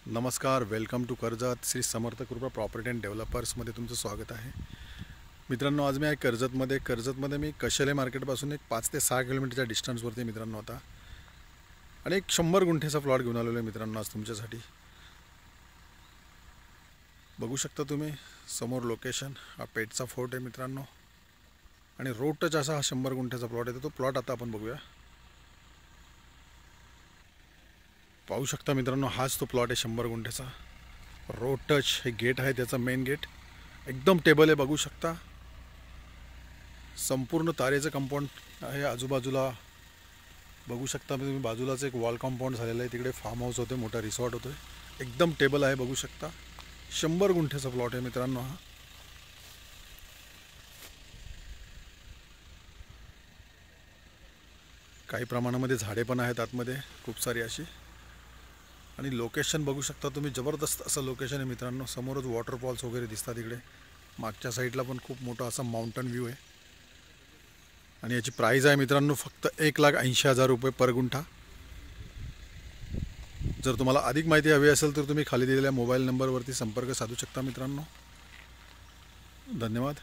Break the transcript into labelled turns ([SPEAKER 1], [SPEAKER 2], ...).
[SPEAKER 1] नमस्कार, welcome to Karjat Shri Samarth कृपा property and डेव्हलपर्समध्ये तुमचं स्वागत आहे. मित्रांनो, आज मी आहे कर्जतमध्ये मी कशेले मार्केटपासून एक 5 ते 6 किलोमीटरच्या डिस्टन्सवरती मित्रांनो होता आणि एक 100 गुंठेचा प्लॉट घेऊन आलेलो आहे मित्रांनो आज तुमच्यासाठी. बघू शकता तुम्ही समोर लोकेशन. हा पेठचा फोर्ट आहे मित्रांनो आणि रोड टच असा हा 100 गुंठेचा प्लॉट आहे. तो प्लॉट आता आपण बघूया. पाहू शकता मित्रांनो, हाच तो प्लॉट आहे 100 गुंठेचा. रोड टच हे गेट आहे, त्याचा मेन गेट एकदम टेबल आहे. बघू शकता संपूर्ण तारेचं कंपाऊंड आहे आजूबाजूला. बघू शकता तुम्ही बाजूलाच एक वॉल कंपाऊंड झालेलं आहे. तिकडे फार्म हाऊस होते, मोठा रिसॉर्ट होतो. एकदम टेबल आहे. बघू शकता 100 गुंठेचा प्लॉट आहे मित्रांनो हा. काही प्रमाणामध्ये झाडे पण आहेत आतमध्ये खूप सारी अशी. आणि लोकेशन बघू शकता तुम्ही, जबरदस्त असं लोकेशन आहे मित्रांनो. समोरच वॉटरफॉल्स वगैरे दिसतात इकडे. मागच्या साईडला पण खूप मोठा असा माउंटन व्ह्यू आहे. आणि याची प्राईज आहे मित्रांनो फक्त 1,80,000 रुपये पर गुंठा. जर तुम्हाला अधिक माहिती हवी असेल तर तुम्ही खाली दिलेल्या मोबाईल नंबरवरती संपर्क साधू शकता मित्रांनो. धन्यवाद.